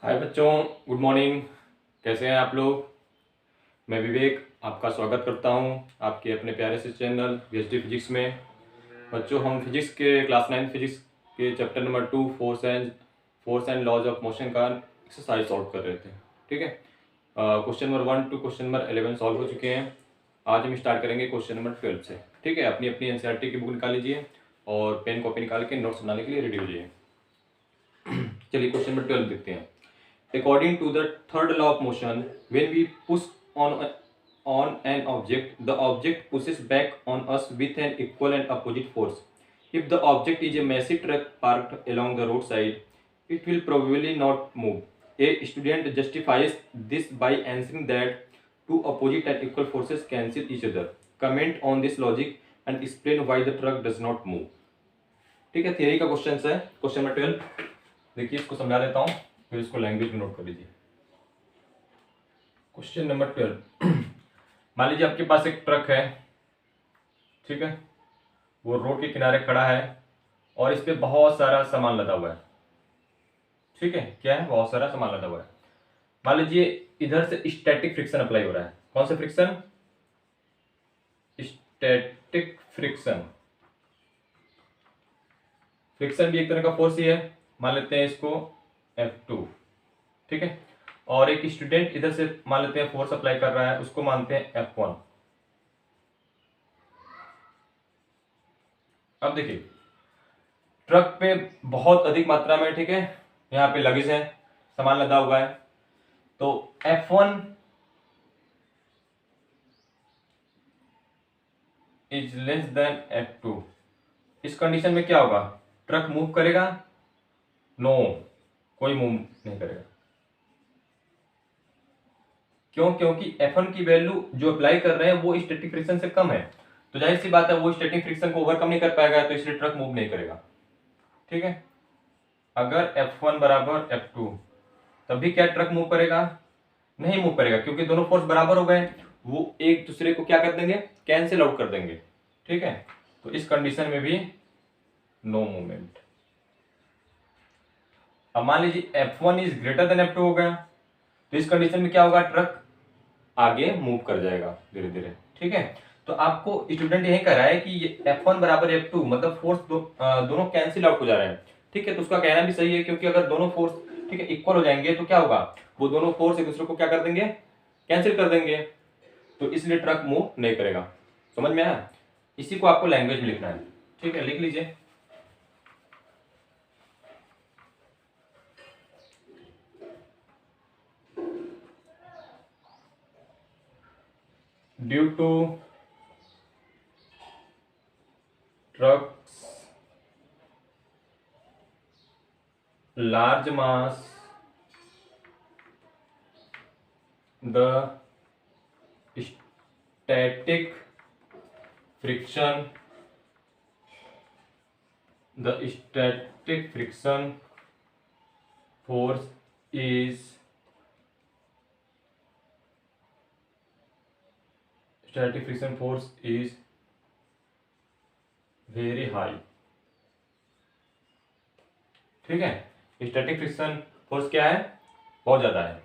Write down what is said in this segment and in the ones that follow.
हाय बच्चों, good morning. कैसे हैं आप लोग? मैं विवेक आपका स्वागत करता हूं आपके अपने प्यारे से चैनल PhD फिजिक्स में। बच्चों, हम फिजिक्स के क्लास 9 फिजिक्स के chapter number 2 force and laws of motion का एक्सरसाइज सॉल्व कर रहे थे। ठीक है, question number 1 to question number 11 solve हो चुके हैं। आज हम स्टार्ट करेंगे क्वेश्चन नंबर 12 से। ठीक है, अपनी अपनी NCERT की बुक निकाल लीजिए और पेन कॉपी निकाल के नोट्स बनाने के लिए रेडी हो जाइए। चलिए क्वेश्चन नंबर 12 देखते हैं। According to the third law of motion, when we push on an object, the object pushes back on us with an equal and opposite force. If the object is a massive truck parked along the roadside, it will probably not move. A student justifies this by answering that two opposite and equal forces cancel each other. Comment on this logic and explain why the truck does not move. ठीक है, theory का question है, question number 12। देखिए, इसको समझा देता हूँ, फिर इसको लैंग्वेज में नोट कर लीजिए। Question number 12। मान लीजिए आपके पास एक ट्रक है। ठीक है, वो रोड के किनारे खड़ा है और इस पे बहुत सारा सामान लदा हुआ है। ठीक है, क्या है? बहुत सारा सामान लदा हुआ है। मान लीजिए इधर से स्टैटिक फ्रिक्शन अप्लाई हो रहा है। कौन सा फ्रिक्शन? Static friction. फ्रिक्शन भी एक तरह का फोर्स ही है। मान लेते हैं इसको F2। ठीक है, और एक स्टूडेंट इधर से मान लेते हैं फोर्स अप्लाई कर रहा है, उसको मानते हैं F1। अब देखिए, ट्रक पे बहुत अधिक मात्रा में, ठीक है, यहाँ पे लगेज है, सामान लदा हुआ है, तो F1 is less than F2। इस कंडीशन में क्या होगा? ट्रक मूव करेगा? नो, कोई मूव नहीं करेगा। क्यों? क्योंकि F1 की वैल्यू जो अप्लाई कर रहे हैं वो स्टैटिक फ्रिक्शन से कम है, तो जाहिर सी बात है वो स्टैटिक फ्रिक्शन को ओवरकम नहीं कर पाएगा, तो इसलिए ट्रक मूव नहीं करेगा। ठीक है, अगर F1 बराबर F2 तभी क्या ट्रक मूव करेगा? नहीं मूव करेगा, क्योंकि दोनों फोर्स बराबर हो गए, वो एक दूसरे को क्या कर देंगे? कैंसिल आउट कर देंगे। ठीक है, तो इस कंडीशन में भी नो मूवमेंट। अब मान लीजिए F1 is greater than F2 हो गया, तो इस कंडीशन में क्या होगा? ट्रक आगे मूव कर जाएगा धीरे धीरे। ठीक है, तो आपको स्टूडेंट यही कह रहा है कि ये F1 बराबर F2 मतलब फोर्स दोनों कैंसिल आउट हो जा रहे हैं। ठीक है, तो उसका कहना भी सही है, क्योंकि अगर दोनों फोर्स, ठीक है, इक्वल हो जाएंगे तो क्या होगा? वो दोनों फोर्स एक दूसरे को क्या कर देंगे? कैंसिल कर देंगे, तो इसलिए ट्रक मूव नहीं करेगा। समझ में आया? इसी को आपको लैंग्वेज में लिखना है। ठीक है, लिख लीजिए। Due to trucks large mass, the static friction force is very high। ठीक है, स्टैटिक फ्रिक्शन फोर्स क्या है? बहुत ज्यादा है।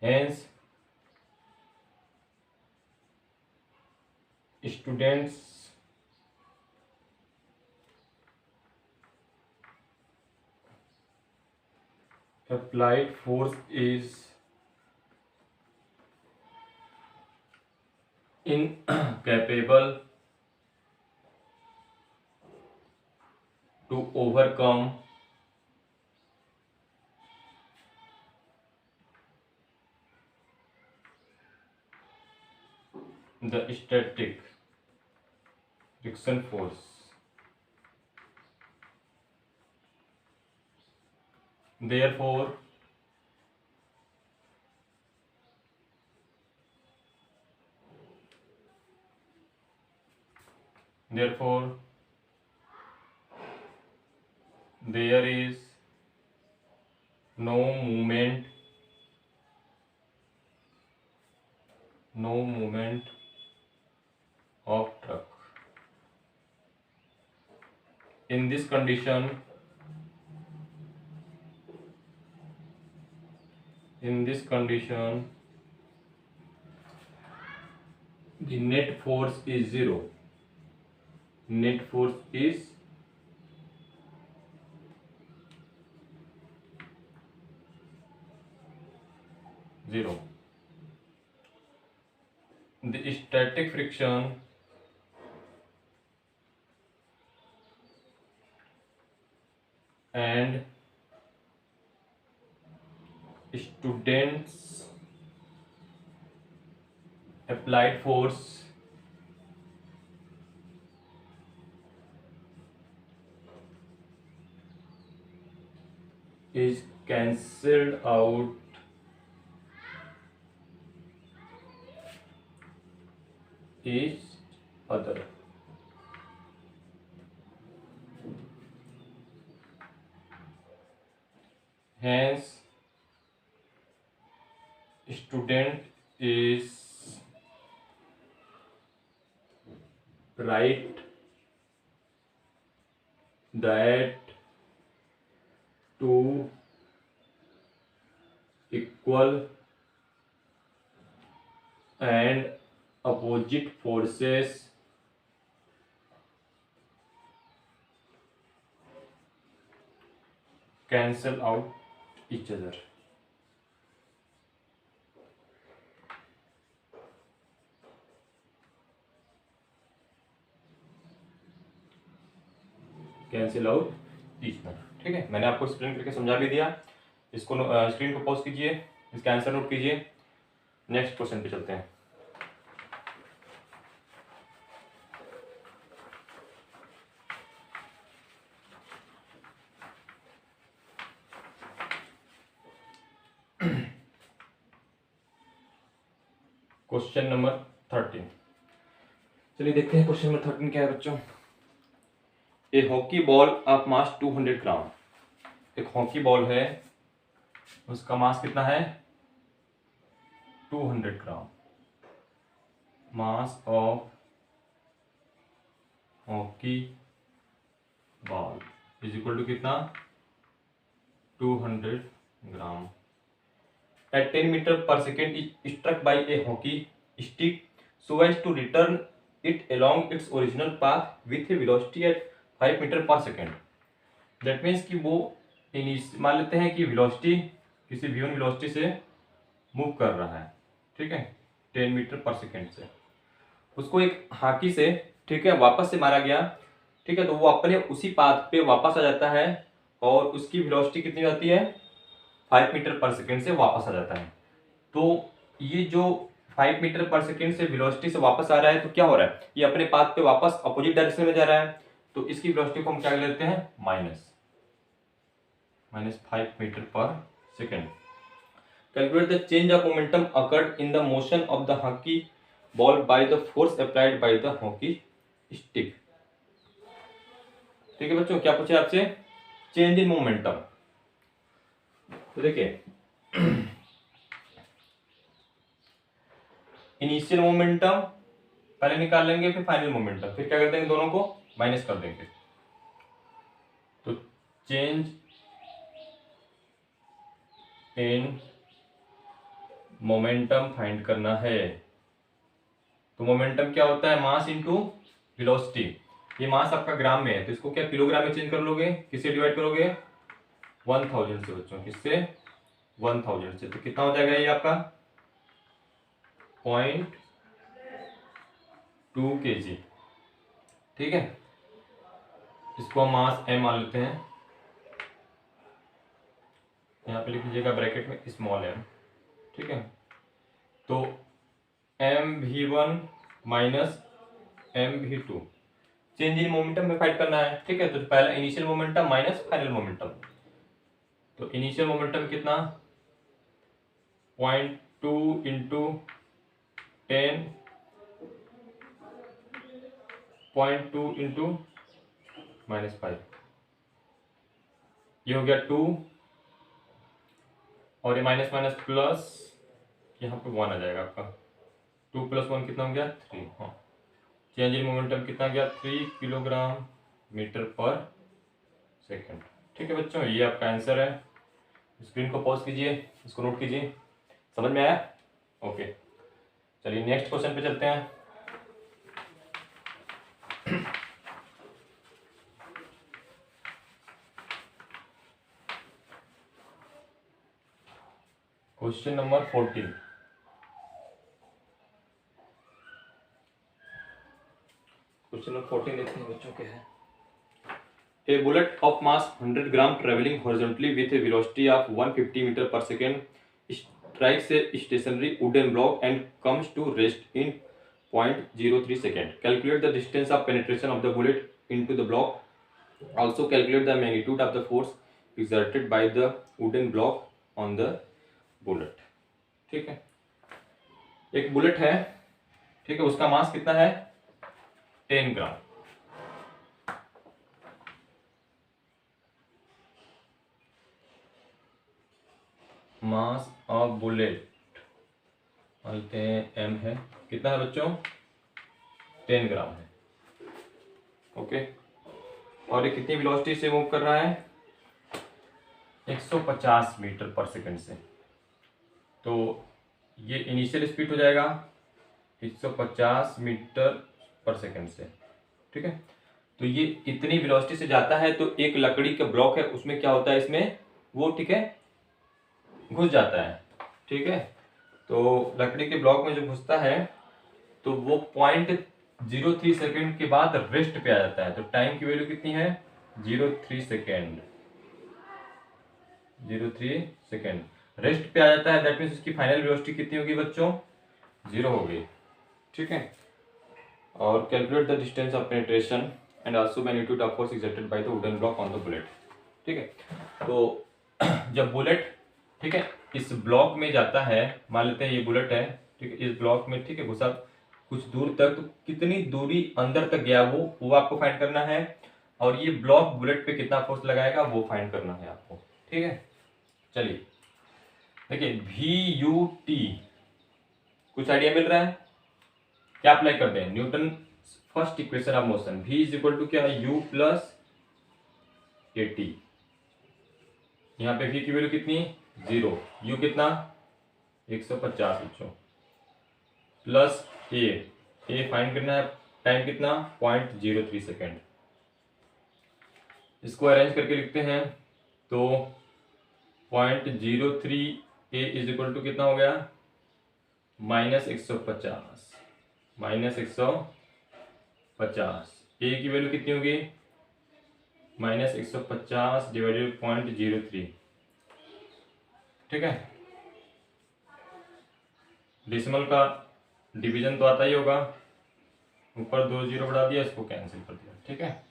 Hence students applied force is incapable to overcome the static friction force। Therefore, there is no movement of truck। In this condition, in this condition the net force is zero. Net force is zero. The static friction and students applied force is cancelled out each other. Hence, student is right that two equal and opposite forces cancel out each other. Cancel out each other. ठीक है, मैंने आपको explain करके समझा भी दिया। इसको screen को पॉज कीजिए, इसका आंसर नोट कीजिए। नेक्स्ट क्वेश्चन पे चलते हैं। Question number 13। चलिए देखते हैं क्वेश्चन नंबर 13 क्या है बच्चों। A hockey ball of mass 200 gram. एक हॉकी बॉल है, उसका मास कितना है 200 gram. Mass of hockey ball is equal to कितना 200 ग्राम। At 10 meter per second is struck by a hockey stick so as to return it along its original path with a velocity at 5 meter per second. That means कि वो मान लेते हैं कि velocity किसी v1 velocity से move कर रहा है, ठीक है, 10 मीटर पर सेकेंड से। उसको एक हॉकी से, ठीक है, वापस से मारा गया, ठीक है, तो वो अपने उसी पाथ पे वापस आ जाता है और उसकी वेलोसिटी कितनी जाती है 5 मीटर पर सेकेंड से वापस आ जाता है। तो ये जो 5 मीटर पर सेकेंड से वेलोसिटी से वापस आ रहा है, तो क्या हो रहा है, ये अपने पाथ पे वापस अपोजिट डायरेक्शन में जा रहा है। तो इसकी वेलोसिटी को हम क्या लेते हैं माइनस 5 मीटर पर second. Calculate the change of momentum occurred in the motion of the hockey ball by the force applied by the hockey stick. ठीक है बच्चों, क्या पूछे आपसे, चेंज इन मोमेंटम। तो देखिए इनिशियल मोमेंटम पहले निकाल लेंगे, फिर फाइनल मोमेंटम, फिर क्या कर देंगे दोनों को माइनस कर देंगे। तो चेंज इन मोमेंटम फाइंड करना है। तो मोमेंटम क्या होता है, मास इनटू वेलोसिटी। ये मास आपका ग्राम में है, तो इसको क्या किलोग्राम में चेंज कर लोगे, किससे डिवाइड करोगे 1000 से बच्चों, किससे 1000 से। तो कितना हो जाएगा ये आपका 0.2 kg। ठीक है, इसको हम मास m मान लेते हैं, यहाँ पे लिख लीजिएगा ब्रैकेट में स्मॉल m। ठीक है, तो mv1 minus mv2 change in momentum में फाइंड करना है। ठीक है, तो पहला initial momentum minus final momentum. तो इनिशियल मोमेंटम कितना 0.2 इंटू 10 0.2 इंटू -5, ये हो गया 2 और ये माइनस माइनस प्लस, यहाँ पे 1 आ जाएगा आपका। 2 + 1 कितना हो गया 3। हाँ, चेंज इन मोमेंटम कितना गया 3 किलोग्राम मीटर पर सेकेंड। ठीक है बच्चों, ये आपका आंसर है। स्क्रीन को पॉज कीजिए, इसको नोट कीजिए। समझ में आया? ओके, चलिए नेक्स्ट क्वेश्चन पे चलते हैं। Question number 14। क्वेश्चन नंबर 14 देखते हैं बच्चों के है। A bullet of mass 100 gram traveling horizontally with a velocity of 150 meter per second strikes a stationary wooden block and comes to rest in 0.03 second. Calculate the distance of penetration of the bullet into the block. Also calculate the magnitude of the force exerted by the wooden block on the bullet. ठीक है, एक bullet है, ठीक है, उसका mass कितना है? 10 ग्राम। Mass of bullet मानते हैं m है, कितना है बच्चों? 10 ग्राम है। ओके, और ये कितनी वेलोसिटी से मूव कर रहा है? 150 मीटर पर सेकंड से। तो ये इनिशियल स्पीड हो जाएगा 150 मीटर पर सेकंड से, ठीक है। तो ये इतनी वेलोसिटी से जाता है, तो एक लकड़ी का ब्लॉक है, उसमें क्या होता है, इसमें वो, ठीक है, घुस जाता है, ठीक है। तो लकड़ी के ब्लॉक में जो घुसता है तो वो 0.03 सेकेंड के बाद रेस्ट पे आ जाता है। तो टाइम की वैल्यू कितनी है? 03 सेकेंड, 03 सेकेंड रेस्ट पे आ जाता है। दैट मीन्स उसकी फाइनल वेलोसिटी कितनी होगी बच्चों? 0 होगी, ठीक है। और calculate the distance of penetration and also magnitude of force exerted by the wooden block on the bullet, ठीक है। तो जब बुलेट, ठीक है, इस ब्लॉक में जाता है, मान लेते हैं ये बुलेट है, ठीक है, इस ब्लॉक में, ठीक है, घुसा कुछ दूर तक, तो कितनी दूरी अंदर तक गया वो आपको फाइंड करना है। और ये ब्लॉक बुलेट पे कितना फोर्स लगाएगा वो फाइंड करना है आपको, ठीक है। चलिए देखिए, VUT कुछ आइडिया मिल रहा है? क्या अप्लाई कर दें? Newton first equation of motion, V is equal to क्या है? U plus AT। यहाँ पे V की वैल्यू कितनी? 0। U कितना? 150 बच्चों, प्लस A फाइंड करना है, टाइम कितना? 0.03 सेकेंड। इसको अरेंज करके लिखते हैं तो 0.03 A इज इक्वल टू कितना हो गया? -150, -150। A की वैल्यू कितनी होगी? -150 डिवाइडेड 0.03, ठीक है। डेसिमल का डिवीजन तो आता ही होगा, ऊपर 2 0 बढ़ा दिया, इसको कैंसिल कर दिया, ठीक है।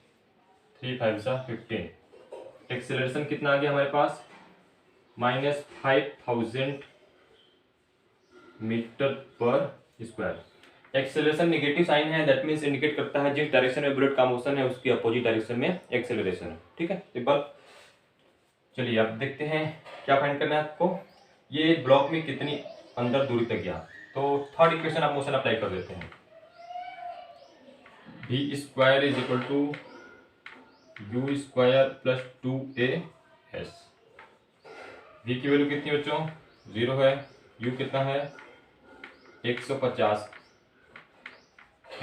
3 5 15। एक्सेलरेशन कितना आ गया हमारे पास? -5000 मीटर पर स्क्वायर। एक्सेलरेशन नेगेटिव साइन है, दैट मीन्स इंडिकेट करता है जिस डायरेक्शन में बुलेट का मोशन है उसकी अपोजिट डायरेक्शन में एक्सेलरेशन है, ठीक है। एक बार चलिए अब देखते हैं क्या फाइंड करना है आपको। ये ब्लॉक में कितनी अंदर दूरी तक गया, तो third equation of motion apply कर देते हैं। V square is equal to U square plus 2AS। V की वैल्यू कितनी बच्चों? 0 है। U कितना है? 150।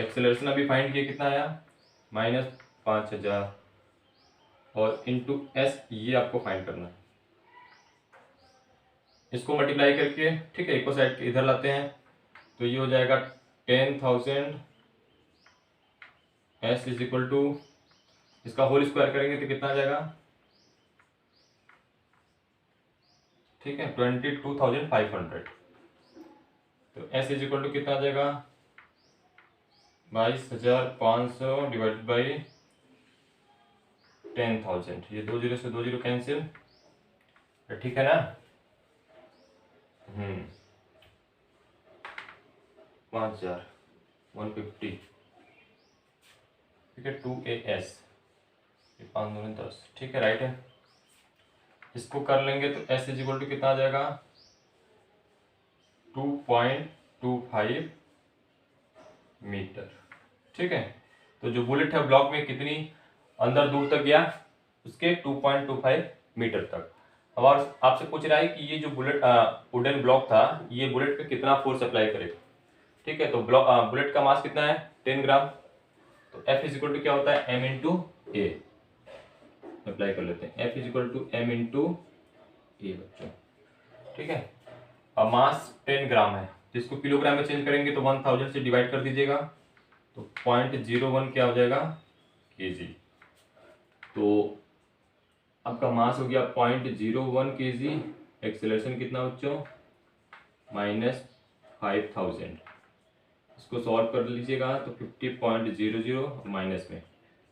एक्सेलरेशन अभी फाइंड किया, कितना आया? -5000 और इंटू S, ये आपको फाइंड करना है। इसको मल्टीप्लाई करके, ठीक है, इक्वल साइड इधर लाते हैं तो ये हो जाएगा 10,000। S इज इक्वल टू, इसका होल स्क्वायर करेंगे तो कितना आ जाएगा? ठीक है, 22,500। तो S इज इक्वल टू कितना आ जाएगा? 22,500 डिवाइडेड बाई 10,000। ये 2 0 से 2 0 कैंसिल, ठीक है ना? 5,150, ठीक है। 2AS, 5 2 10, ठीक है, राइट है। इसको कर लेंगे तो S इज इक्वल टू कितना आ जाएगा? 2.25 मीटर, ठीक है। तो जो बुलेट है ब्लॉक में कितनी अंदर दूर तक गया? उसके 2.25 मीटर तक। अब और आपसे पूछ रहा है कि ये जो वुडन ब्लॉक था, ये बुलेट पे कितना फोर्स अप्लाई करेगा। ठीक है, तो बुलेट का मास कितना है 10 ग्राम। तो F इज इक्वल टू क्या होता है, m इंटू ए। अप्लाई कर लेते हैं, F is equal to m into a बच्चों। ठीक है, अब मास 10 ग्राम है, जिसको किलोग्राम में चेंज करेंगे तो 1000 से डिवाइड कर दीजिएगा, तो 0.01 क्या हो जाएगा, केजी। तो आपका मास हो गया 0.01 केजी। एक्सेलरेशन कितना बच्चों, -5000। इसको सॉल्व कर लीजिएगा तो 50.00 माइनस में,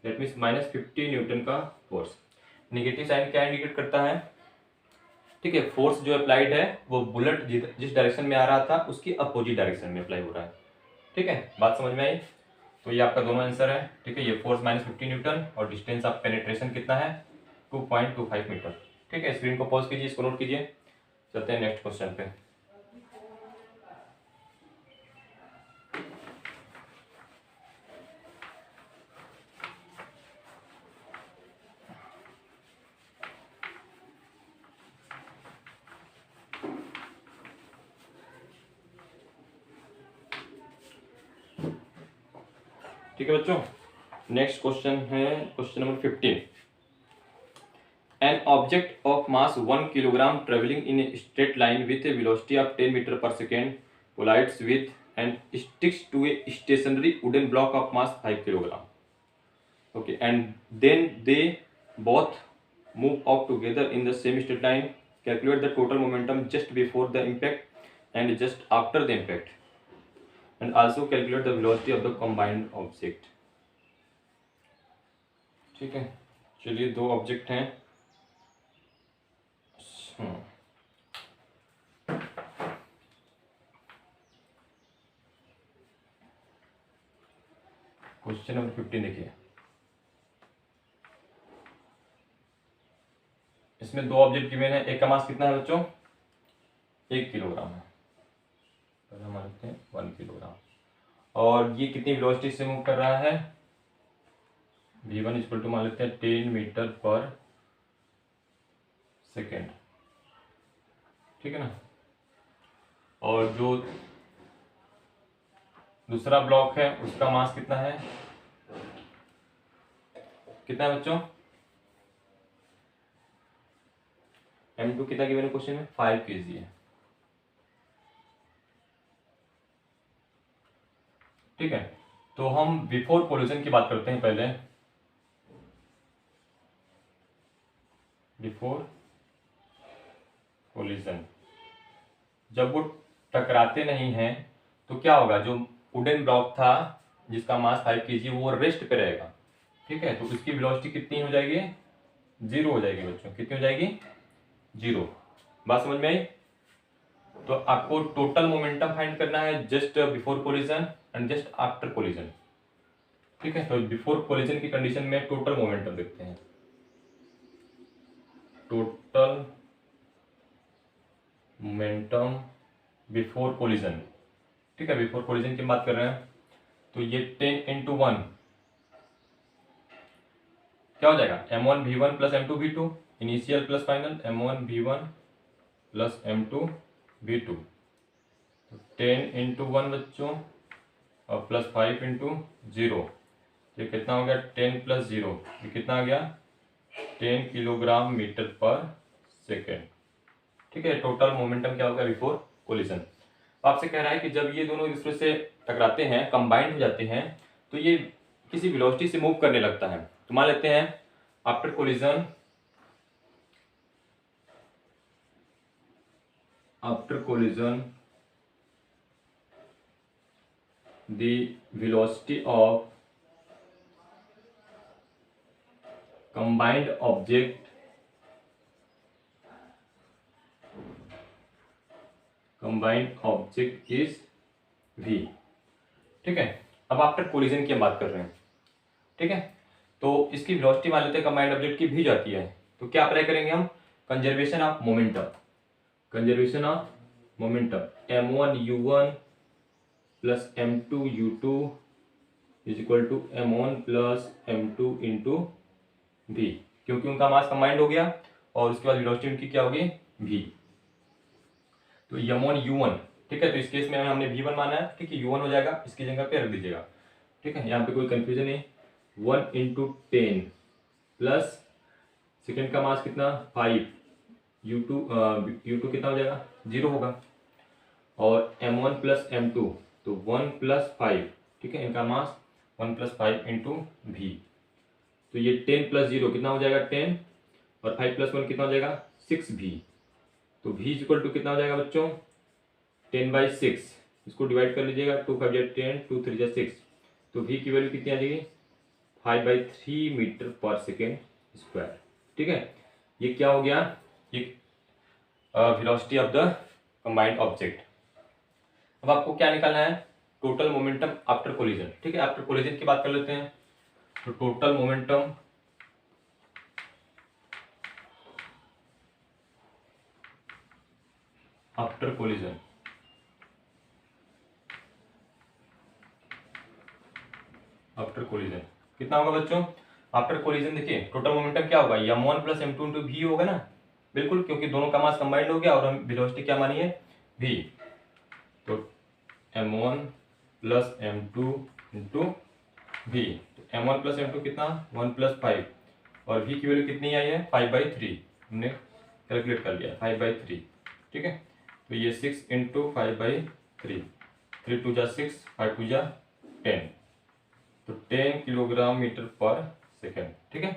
दैट मीन्स -50 न्यूटन का फोर्स। नेगेटिव साइन क्या इंडिकेट करता है, ठीक है, फोर्स जो अप्लाइड है वो बुलेट जिस डायरेक्शन में आ रहा था उसकी अपोजिट डायरेक्शन में अप्लाई हो रहा है। ठीक है, बात समझ में आई। तो ये आपका दोनों आंसर है। ठीक है, ये फोर्स -50 न्यूटन और डिस्टेंस ऑफ पेनिट्रेशन कितना है, 2.25 मीटर। ठीक है, स्क्रीन को पॉज कीजिए, इसको नोट कीजिए। चलते हैं नेक्स्ट क्वेश्चन पे। ठीक है बच्चों, नेक्स्ट क्वेश्चन है question number 15। An object of mass 1 kilogram traveling in a straight line with a velocity of 10 meter per second collides with and sticks to a stationary wooden block of mass 5 kilogram. Okay, and then they both move out together in the same straight line. Calculate the total momentum just before the impact and just after the impact, and also calculate the velocity of the combined object. ठीक है, चलिए दो object हैं। Question number 15 देखिए, इसमें दो object given है। एक का मास कितना है बच्चों, 1 किलोग्राम है, तो हम मानते हैं 1 किलोग्राम। और ये कितनी वेलोसिटी से मूव कर रहा है, v1 इक्वल टू मान लेते हैं 10 मीटर पर सेकेंड। ठीक है ना, और जो दूसरा ब्लॉक है उसका मास कितना है, कितना है बच्चों, m2 कितना गिवन है क्वेश्चन में, 5 kg है। ठीक है, तो हम बिफोर कोलिजन की बात करते हैं पहले। बिफोर कोलिजन, जब वो टकराते नहीं हैं तो क्या होगा, जो वुडन ब्लॉक था जिसका मास 5 kg वो रेस्ट पे रहेगा। ठीक है, तो उसकी वेलोसिटी कितनी हो जाएगी, 0 हो जाएगी बच्चों। कितनी हो जाएगी, 0। बात समझ में आई। तो आपको टोटल मोमेंटम फाइंड करना है just before collision and just after collision. ठीक है, तो बिफोर कोलिजन की कंडीशन में टोटल मोमेंटम देखते हैं। Total momentum before collision. ठीक है, बिफोर कोलिजन की बात कर रहे हैं, तो ये 10 इंटू 1 क्या हो जाएगा, m1 v1 plus m2 v2, initial plus final, m1 v1 plus m2 v2। तो 10 इंटू 1 बच्चों और प्लस 5 इंटू 0, ये कितना हो गया, 10 प्लस 0, ये कितना आ गया, 10 किलोग्राम मीटर पर सेकेंड। ठीक है, टोटल मोमेंटम क्या होगा बिफोर कोलिजन। आपसे कह रहा है कि जब ये दोनों एक दूसरे से टकराते हैं, कंबाइंड हो जाते हैं, तो ये किसी वेलोसिटी से मूव करने लगता है। तो मान लेते हैं after collision, the velocity of combined object is v। ठीक है, अब आफ्टर कोलिजन की हम बात कर रहे हैं। ठीक है, तो इसकी वेलोसिटी मान लेते हैं कंबाइंड ऑब्जेक्ट की v जाती है, तो क्या अप्लाई करेंगे हम, conservation of momentum, m1 u1 plus m2 u2 is equal to m1 plus m2 into v। क्योंकि उनका मास कंबाइंड हो गया और उसके बाद वेलोसिटी उनकी क्या होगी v। तो m1 u1, ठीक है। तो इस केस में हमने v1 माना है, ठीक है, u1 हो जाएगा, इसकी जगह पे रख दीजिएगा, ठीक है। यहाँ पे कोई कंफ्यूजन नहीं। 1 × 10 प्लस सेकेंड का मास कितना 5, u2 कितना हो जाएगा 0 होगा, और m1 प्लस m2 तो 1 + 5, ठीक है, इनका मास 1 + 5 × v। तो ये 10 + 0 कितना हो जाएगा 10, और 5 + 1 कितना हो जाएगा 6v। तो v = कितना हो जाएगा बच्चों 10/6, इसको डिवाइड कर लीजिएगा, 2 × 5 = 10, 2 × 3 = 6, तो v की वैल्यू कितनी आ जाएगी 5/3 मीटर/सेकेंड स्क्वायर, ठीक है। ये क्या हो गया, ये velocity of the combined object. अब आपको क्या निकालना है, टोटल मोमेंटम आफ्टर कोलिजन, ठीक है। आफ्टर कोलिजन की बात कर लेते हैं। तो total momentum after collision, after collision कितना होगा बच्चों, आफ्टर कोलिजन देखिए टोटल मोमेंटम क्या होगा m1 + m2 × v होगा ना, बिल्कुल, क्योंकि दोनों का मास कंबाइंड हो गया और हम वेलोसिटी क्या मानी है v। तो m1 + m2 × v, m1 + m2 कितना 1 + 5, और v की वैल्यू कितनी आई है 5/3, हमने कैलकुलेट कर लिया 5/3, ठीक है। तो ये 6 × 5/3, 3 × 2 = 6, 5 × 2 = 10, तो 10 kg/s, ठीक है।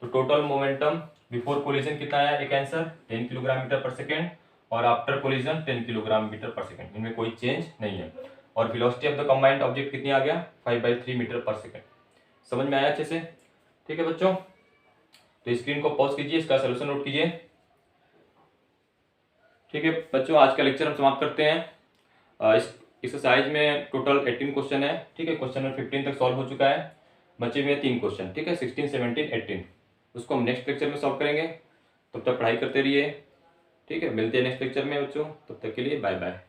तो टोटल मोमेंटम बिफोर कोलिजन कितना आया, एक आंसर 10 kg/s, और आफ्टर कोलिजन 10 kg/s, इनमें कोई चेंज नहीं है। और velocity of the combined object कितनी आ गया 5/3 मीटर/सेकेंड। समझ में आया अच्छे से, ठीक है बच्चों। तो स्क्रीन को पॉज कीजिए, इसका सोल्यूशन नोट कीजिए, ठीक है बच्चों। आज का लेक्चर हम समाप्त करते हैं। इस एक्सरसाइज में टोटल 18 क्वेश्चन है, ठीक है। क्वेश्चन नंबर 15 तक सॉल्व हो चुका है, बचे हुए 3 क्वेश्चन, ठीक है, 16, 17, 18। उसको हम नेक्स्ट लेक्चर में सॉल्व करेंगे। तब तक पढ़ाई करते रहिए, ठीक है। मिलते हैं नेक्स्ट लेक्चर में बच्चों, तब तक के लिए बाय बाय।